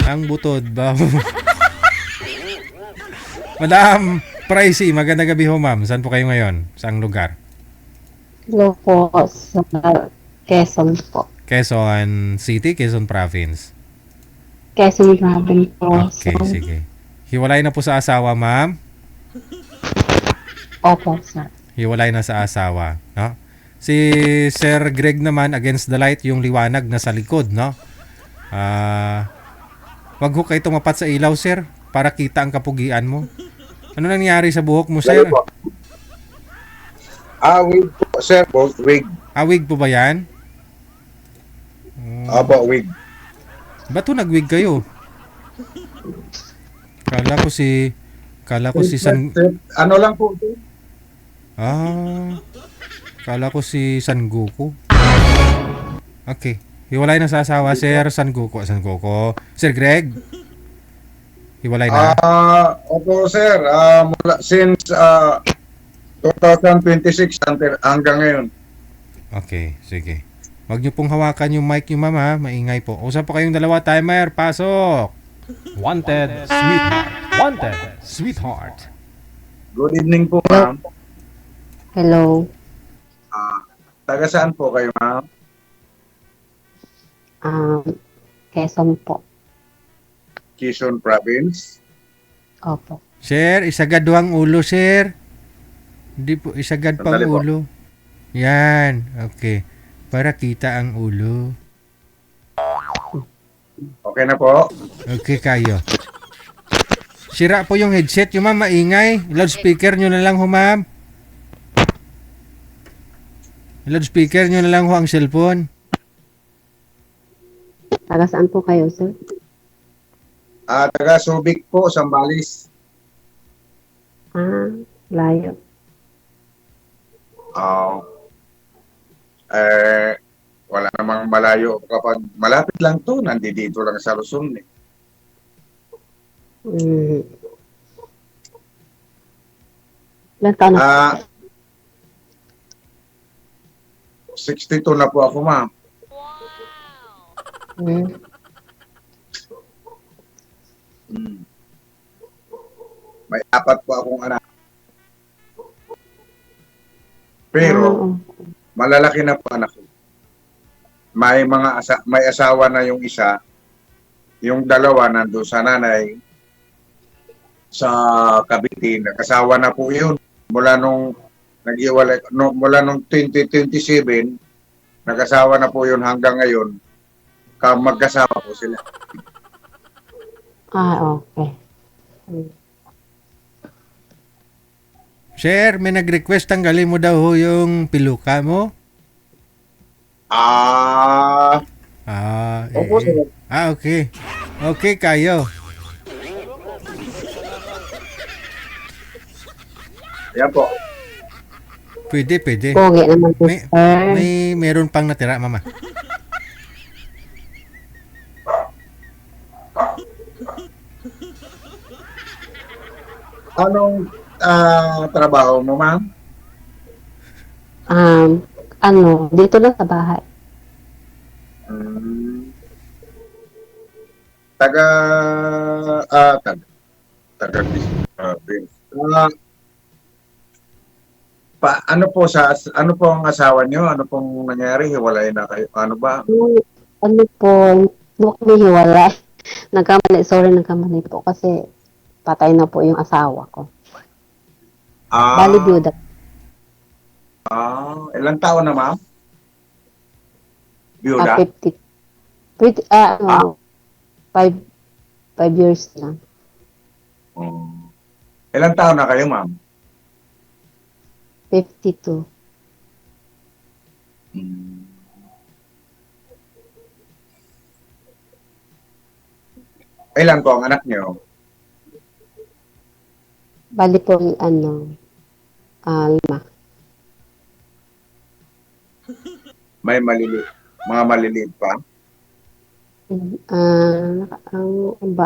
Ang butod ba? Madam Pricey, magandang gabi ho ma'am. Saan po kayo ngayon? Saang lugar? Hello po sa Quezon po. Quezon City, Quezon Province. Quezon Province po. So, Okay, sige. Hiwalay na po sa asawa ma'am. opo, sir. Hiwalay na sa asawa. No? Si Sir Greg naman, against the light, yung liwanag na sa likod. No? Wag ho kayo tumapat sa ilaw, sir, para kita ang kapugian mo. Ano nangyari sa buhok mo, Lalo sir? po. Wig po, sir. Both wig. Awig po ba yan? Aba, wig. Ba't ho nagwig kayo? Kala ko si... Kala ko si San... Ano lang po, sir? Ah... Kala ko si San Goku. Okay. Hiwalay na sa asawa, Sir San Goku. San Goku. Sir Greg? Hiwalay na? Opo, sir. Mula since 2026 hanggang ngayon. Okay, sige. Huwag niyo pong hawakan yung mic niyo, ma'am, ha? Maingay po. Usap po kayong dalawa. Timer, pasok! Wanted, sweetheart. Wanted, sweetheart. Good evening po, ma'am. Hello. Taga saan po kayo, ma'am? Quezon po. Quezon Province. Opo. Sir, isagad ho ang ulo, sir. Hindi po, isagad pa ang Sandali po. ulo. Yan, okay. Para kita ang ulo. Okay na po. Okay kayo. Sira po yung headset, yung ma'am, maingay. Loudspeaker nyo na lang ho, ma'am. Loudspeaker nyo na lang ho ang cellphone. Taga saan po kayo, sir? Taga Subic po, Sambales. Layo. Wala namang malayo. Kapag malapit lang to, nandito lang sa Luzon. Mm. Ilan taon na? 62 na po ako, ma'am. Mm. May 4 po akong anak. Pero, malalaki na po anak ko. May asawa na yung isa. Yung dalawa nandun sa nanay sa Cavite. Nakasawa na po yun. Mula nung mula nung 2027, nakasawa na po yun hanggang ngayon. Magkasama po sila. Okay. Sir, may nag-request tanggalin mo daw ho yung piluka mo. Opo, sir. Okay. Okay kayo. Yan po. Pwede. Pogi naman po, May, sir. meron pang natira, mama. Anong trabaho mo, ma'am? Dito lang sa bahay. Taga taga ano po ang asawa niyo? Ano pong nangyari? Hiwalay na kayo? Ano ba? Ano po, hindi kami hiwalay. Nagkamali po kasi patay na po yung asawa ko. Bali, byuda. Ilang taon na, ma'am? Byuda? 50. 5 years na. Ilang taon na kayo, ma'am? 52. Ilan po ang anak niyo? Bali po, 5. May mga maliliit pa?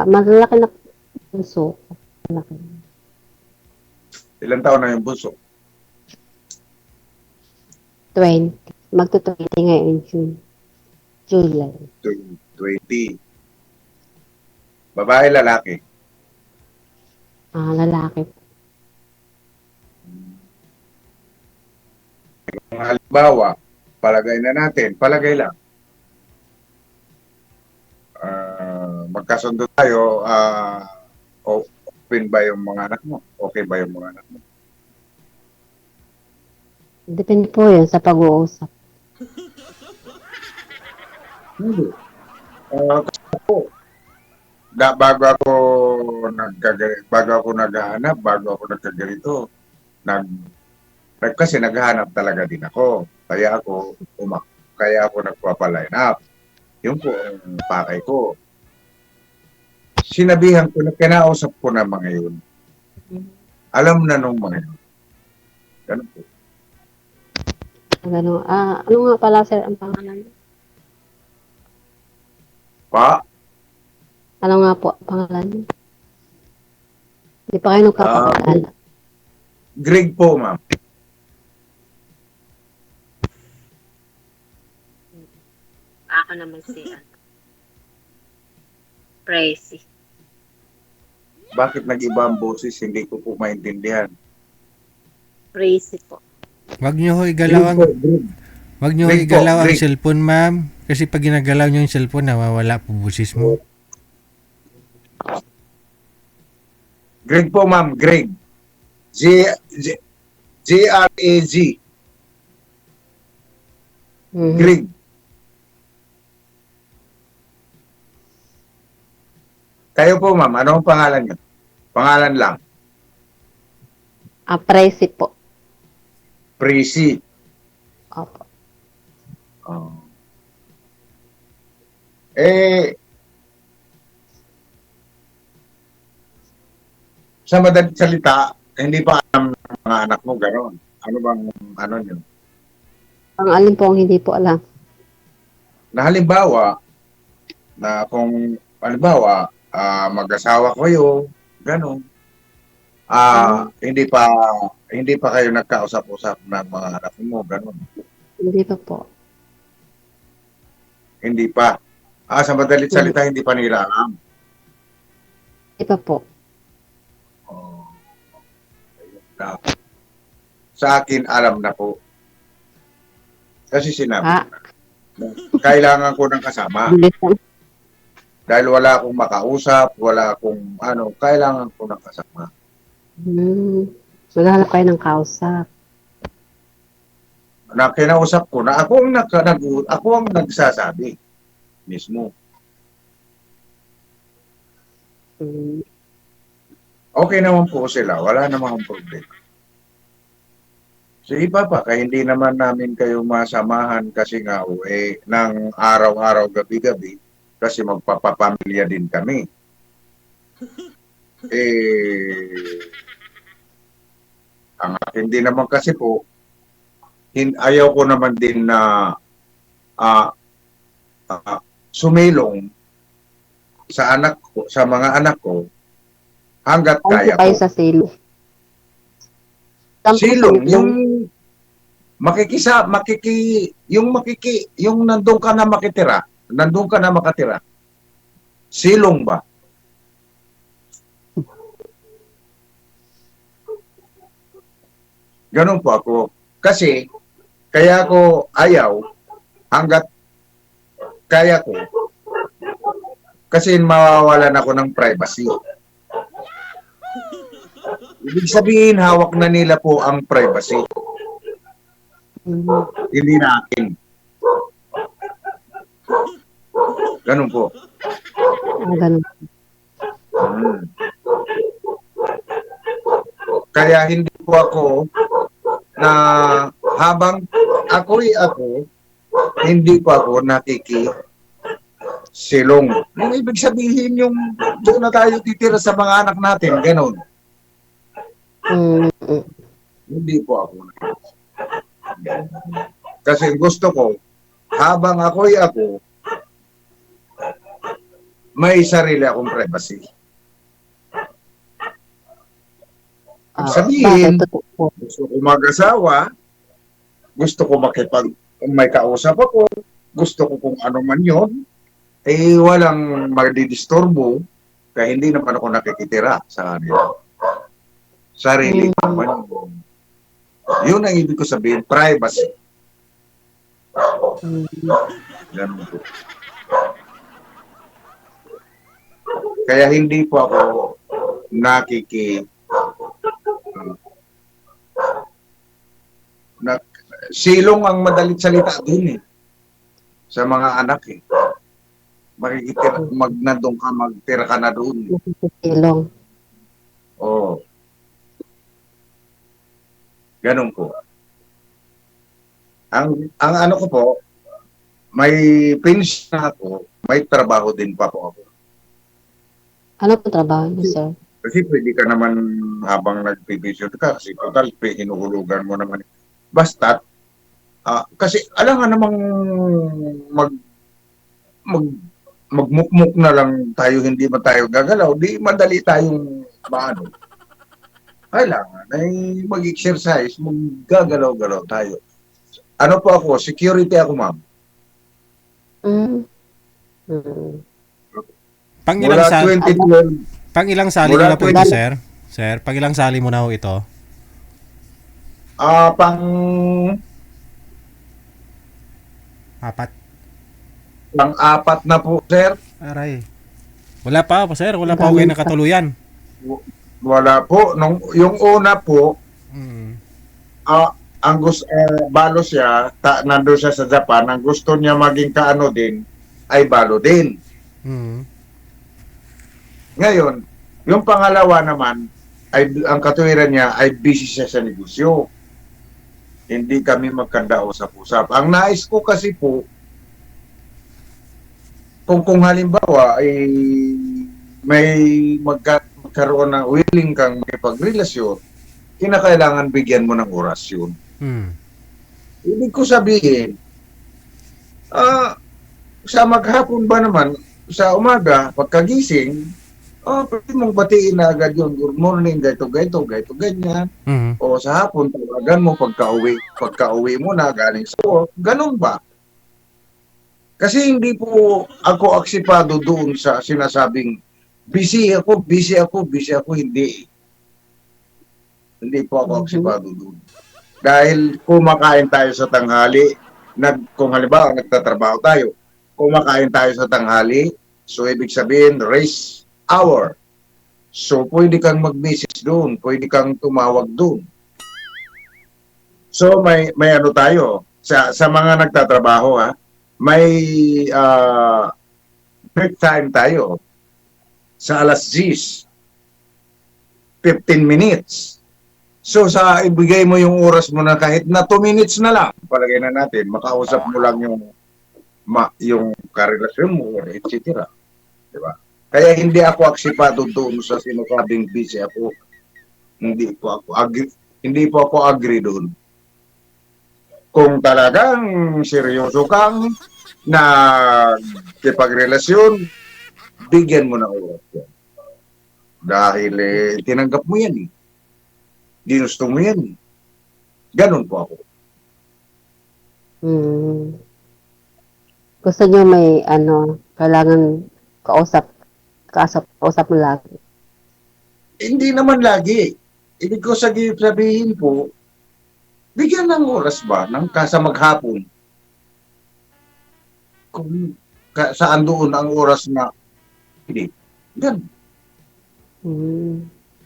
Malaki na puso. Malaki. Ilang taon na yung bunso? 20. Magto-20 ngayon, July. 20. Babae, lalaki. Lalaki po. Kung halimbawa, palagay na natin, palagay lang. Magkasundo tayo, open ba yung mga anak mo? Okay ba yung mga anak mo? Depende po yun sa pag-uusap. Hindi. Kasi ako, bago ako naghahanap, bago ako nagkaganito, kasi naghahanap talaga din ako. Kaya ako nagpapaline up. Yun po ang pakay ko. Sinabihan ko na kinausap ko na mga yun. Alam na nung mga yun. Ganun po. Ganun. Ano nga pala, sir, ang pangalan? Pa, Ano nga po ang pangalan niyo? Hindi pa kayo nagpapakilala. Greg po, ma'am. Ako naman si Tracy. Bakit nag-iba ang boses? Hindi ko po maintindihan. Tracy po. Wag niyo ho igalaw ang Greg. wag niyo ho Greg po, igalaw ang Greg. cellphone, ma'am. Kasi pag ginagalaw niyo yung cellphone, nawawala po busis mo. Greg po, ma'am. Greg. G-R-A-G. Mhm. Greg. Kayo po, ma'am. Ano ang pangalan niyo? Pangalan lang. Tracy po. Prissy. Opo. Oh. Sa madaling salita, hindi pa alam ng mga anak mo gano'n. Ano bang, ano nyo? Ang alin po ang hindi po alam. Na halimbawa, na kung, halimbawa, mag-asawa kayo, gano'n. Hindi pa kayo nagkausap-usap ng mga anak mo, gano'n. Hindi pa po. Hindi pa. Sa madaling salita, hindi pa nila alam. Hindi pa po. Oh. Ayun na. Sa akin, alam na po. Kasi sinabi ko na. Kailangan ko ng kasama. Bilis lang. Dahil wala akong makausap, wala akong ano, kailangan ko ng kasama. Maghanap kayo ng kausap. Na kinausap ko na ako ang nagsasabi mismo. Okay naman po sila, wala namang problema. Sige pa, kaya hindi naman namin kayo masamahan kasi nga ng araw-araw, gabi-gabi kasi magpapapamilya din kami. Ang akin din naman kasi po, ayaw ko naman din na sumilong sa mga anak ko hanggat Ano kaya po kayo ko. sa silong? Silong, yung nandun ka na makatira. Silong ba? Ganun po ako. Kasi, kaya ko ayaw hanggat kaya ko. Kasi mawawalan ako ng privacy. Ibig sabihin, hawak na nila po ang privacy. Hindi natin. Ganun po. Ganun. Kaya hindi po ako na habang ako, hindi po ako nakikisilong. Yung ibig sabihin yung doon na tayo titira sa mga anak natin, ganun. Hindi po ako kasi gusto ko, habang ako, may sarili akong privacy. Sabihin, gusto ko mag-asawa, gusto ko may kausap ako, gusto ko kung ano man yun, walang magdidisturbo, Kaya hindi naman ako nakikitira sa kanila. Sarili ko naman. Yun ang ibig ko sabihin, privacy. Mm. Ganun po. Kaya hindi po ako na, silong ang madalit salita dun eh. Sa mga anak eh. Makikitira, nandun ka, magtira ka na doon. Silong. Oo. Ganun po. Ang ano ko po, may pension na ako, may trabaho din pa po ako. Ano po trabaho niyo, sir? Kasi pwede ka naman habang nagpipensyon ka, kasi total, hinuhulugan mo naman. Basta, kasi alam nga namang magmukmuk na lang tayo, hindi man tayo gagalaw, di madali tayong maano. Kailangan ay mag-exercise, maggagalaw-galaw tayo. Ano po ako? Security ako, ma'am. Mm. Mm. Pang Mula ilang sali, 2012, pang ilang sali mo Mula na po ito, sir? Sir, pang ilang sali mo na ho ito? Apat. Pang-apat na po, sir. Aray. Wala pa, sir. Wala pa ako kayo nakatuluyan. Wala po. Yung una po, Mm. ang gusto, balo siya, nandun siya sa Japan, ang gusto niya maging kaano din, ay balo din. Mm. Ngayon, yung pangalawa naman, ay ang katuwiran niya ay busy siya sa negosyo. Hindi kami magkanda usap-usap. Ang nais ko kasi po, kung halimbawa ay may magkaroon ng willing kang makipagrelasyon, kinakailangan bigyan mo ng orasyon. Mm. Ibig ko sabihin, sa maghapon ba naman, sa umaga, pagkagising, pwede mong batiin na agad yun. Good morning, gaito, ganyan. Mm. O sa hapon, tawagan mo pagka-uwi mo na galing sa work. Ganun ba? Kasi hindi po ako aksipado doon sa sinasabing busy ako, hindi. Hindi po ako aksipado doon. Dahil kumakain tayo sa tanghali, kung halimbawa nagtatrabaho tayo, kumakain tayo sa tanghali, so ibig sabihin, race hour. So pwede kang mag-message doon, pwede kang tumawag doon. So may ano tayo, sa mga nagtatrabaho may break time tayo sa alas 10, 15 minutes. So sa ibigay mo yung oras mo na kahit na 2 minutes na lang, palagay na natin, makausap mo lang yung karelasyon mo, etc. Diba? Kaya hindi ako aksipado doon sa sinasabing busy ako. Hindi po ako agree doon. Kung talagang seryoso kang nagkipagrelasyon, bigyan mo ng oras yan. Dahil tinanggap mo yan eh. Ginusto mo yan eh. Ganun po ako. Gusto niyo may kailangan kausap mo lagi. Hindi naman lagi. Ibig ko sabihin po, bigyan ng oras ba ng kasa maghapon? Kung saan doon ang oras na hindi. Ganun.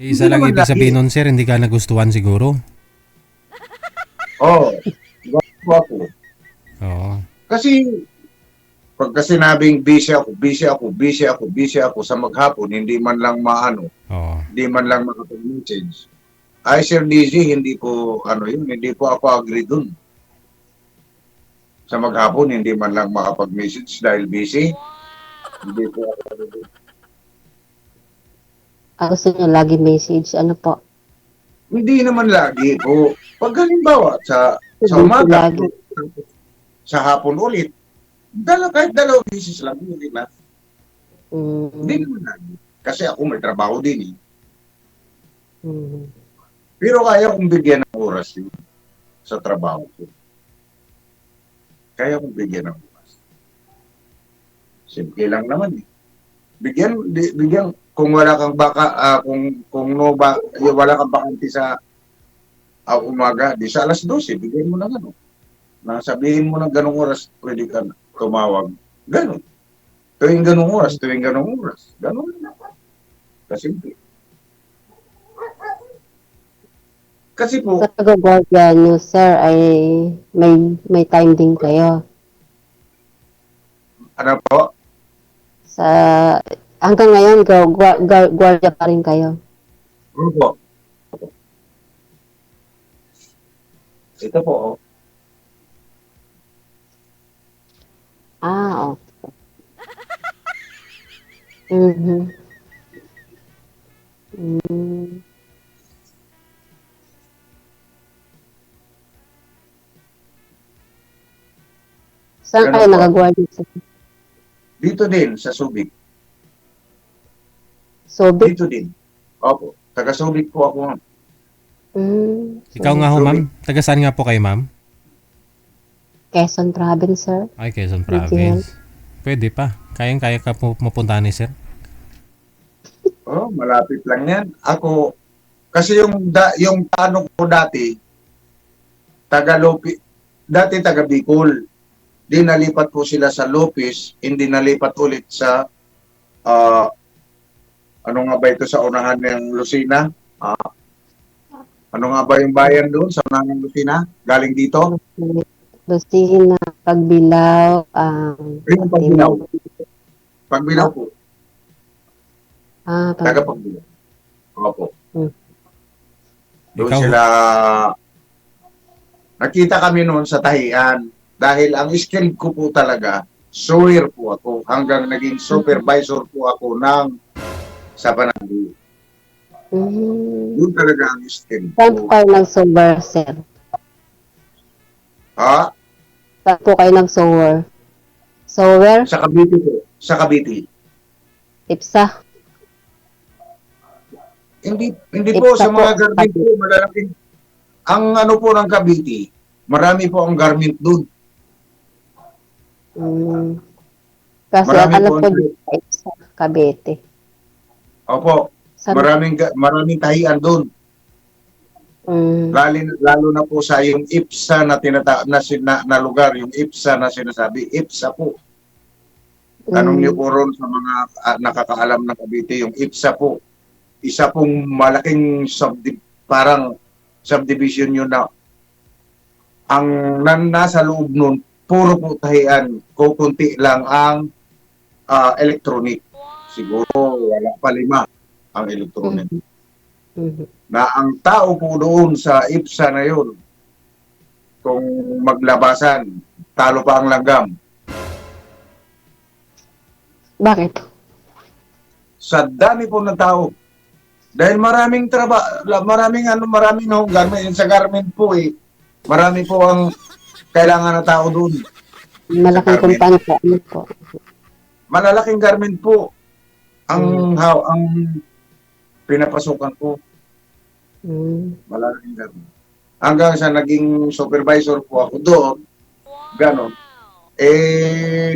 Isa lang ibig sabihin nun, sir, hindi ka nagustuhan siguro. Oo. Ako. Oo. Kasi pagka sinabing busy ako sa maghapon, hindi man lang Oo. hindi man lang makapag-message. Ay, Sir Dizzy, hindi po ako agree dun. Sa maghapon, hindi man lang makapag-message dahil busy. Hindi po ako agree dun. Gusto niyo lagi message, ano po? Hindi naman lagi po. Pag halimbawa, sa umaga, Lagi. sa hapon ulit, kahit dalawang message lang, hindi na. Hindi naman lagi. Kasi ako may trabaho din eh. Pero kaya kong bigyan ng oras yun sa trabaho ko. Kaya kong bigyan ng oras. Simple lang naman eh. bigyan kung wala kang kung no ba, wala kang bakante sa umaga, di sa alas 12, bigyan mo ng ano. Sabihin mo ng ganung oras, pwede ka tumawag. Ganon. Tuwing ganung oras. Ganon na. Kasimple. Kasi po, Sa pag-guardia nyo, sir, ay may time din kayo. ano po, Sa hanggang ngayon, guardia pa rin kayo. ano po, ito po, oh. Ah, okay. Mhm. Mm. Saan Ganun kayo po. nag-guardia, sir? Dito din, sa Subic. Subic? Dito din. Opo, taga Subic po ako. Mm. Ikaw nga ho, ma'am. Taga saan nga po kayo, ma'am? Quezon Province, sir. Ay, Quezon Province. Pwede pa. Kayang-kaya ka po mapunta ni sir. Oh, malapit lang yan. Ako, kasi yung tanong ko dati, taga Bicol. Di nalipat po sila sa Lopez, hindi nalipat ulit sa, ano nga ba ito sa unahan ng Lucena? Ano nga ba yung bayan doon sa unahan ng Lucena? Galing dito? Lucina, Pagbilao, Yung Pagbilao. Pagbilao po. Taga Pagbilao. Opo. Doon Ikaw? sila, nakita kami noon sa tahian. Dahil ang skill ko po talaga, sewer po ako. Hanggang naging supervisor po ako sa Panagbi. Yun talaga ang skill Saan po ko. kayo nag-sower, sir? Ha? Saan po kayo nag-sower? Sower? Sa Cavite po. Sa Cavite. Ipsa? Hindi po Ipsa sa po. mga garment po, malalaking. Ang ano po ng Cavite, marami po ang garment doon. Kasi Marami alam po ko ang- dito sa Ipsa, Cavite. Opo, maraming tahian doon. Lalo na po sa yung IPSA na lugar, yung IPSA na sinasabi, IPSA po. Tanong niyo po ron sa mga nakakaalam ng Cavite, yung IPSA po. Isa pong malaking parang subdivision yun na ang nasa loob nun, puro po tahian, kukunti lang ang electronic. Siguro wala pa 5 ang electronic. Na ang tao po doon sa IPSA na yun, kung maglabasan, talo pa ang langgam. Bakit? Sa dami po ng tao. Dahil maraming garment. Sa garment po marami po ang kailangan ng tao doon. Malaking Garment. kumpanya po. Ano po? Malalaking garment po ang pinapasukan po. Malalaking garment. Hanggang sa naging supervisor po ako doon, ganon.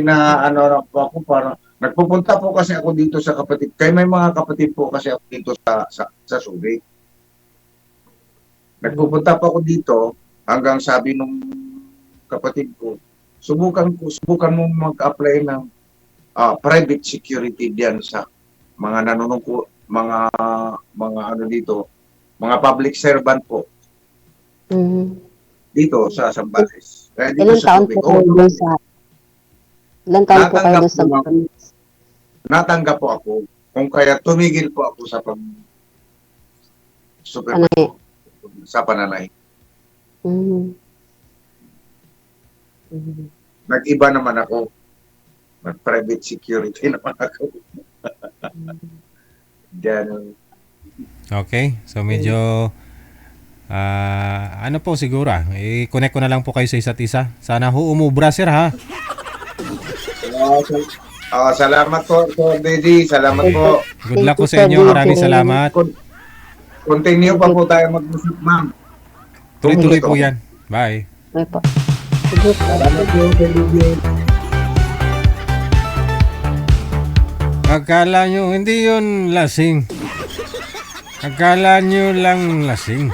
Na po ako para nagpupunta po kasi ako dito sa kapatid. Kaya may mga kapatid po kasi ako dito sa Subic. Nagpupunta po ako dito hanggang sabi nung kapatid ko, subukan mo mag-apply ng private security diyan sa mga mga ano dito, mga public servant po dito sa Zambales. Kaya dito Ilang sa taon Subic. po kayo doon sa... Ilang taon po kayo doon sa... Natanggap po ako. Kung kaya tumigil po ako sa Panay. sa pananay. Nag-iba naman ako. Nag-private security naman ako. Diyan. Okay. So medyo ano po siguro i-connect ko na lang po kayo sa isa't isa. Sana ho umubra sir ha. Salamat po, Sir Deji. Salamat po. Good luck po sa inyo. Maraming salamat. Continue pa po tayo mag-usap, ma'am. Tuloy-tuloy po yan. Bye. May po. Sige po. Salamat po, Sir Deji. Akala nyo, hindi yun lasing. Akala nyo lang lasing.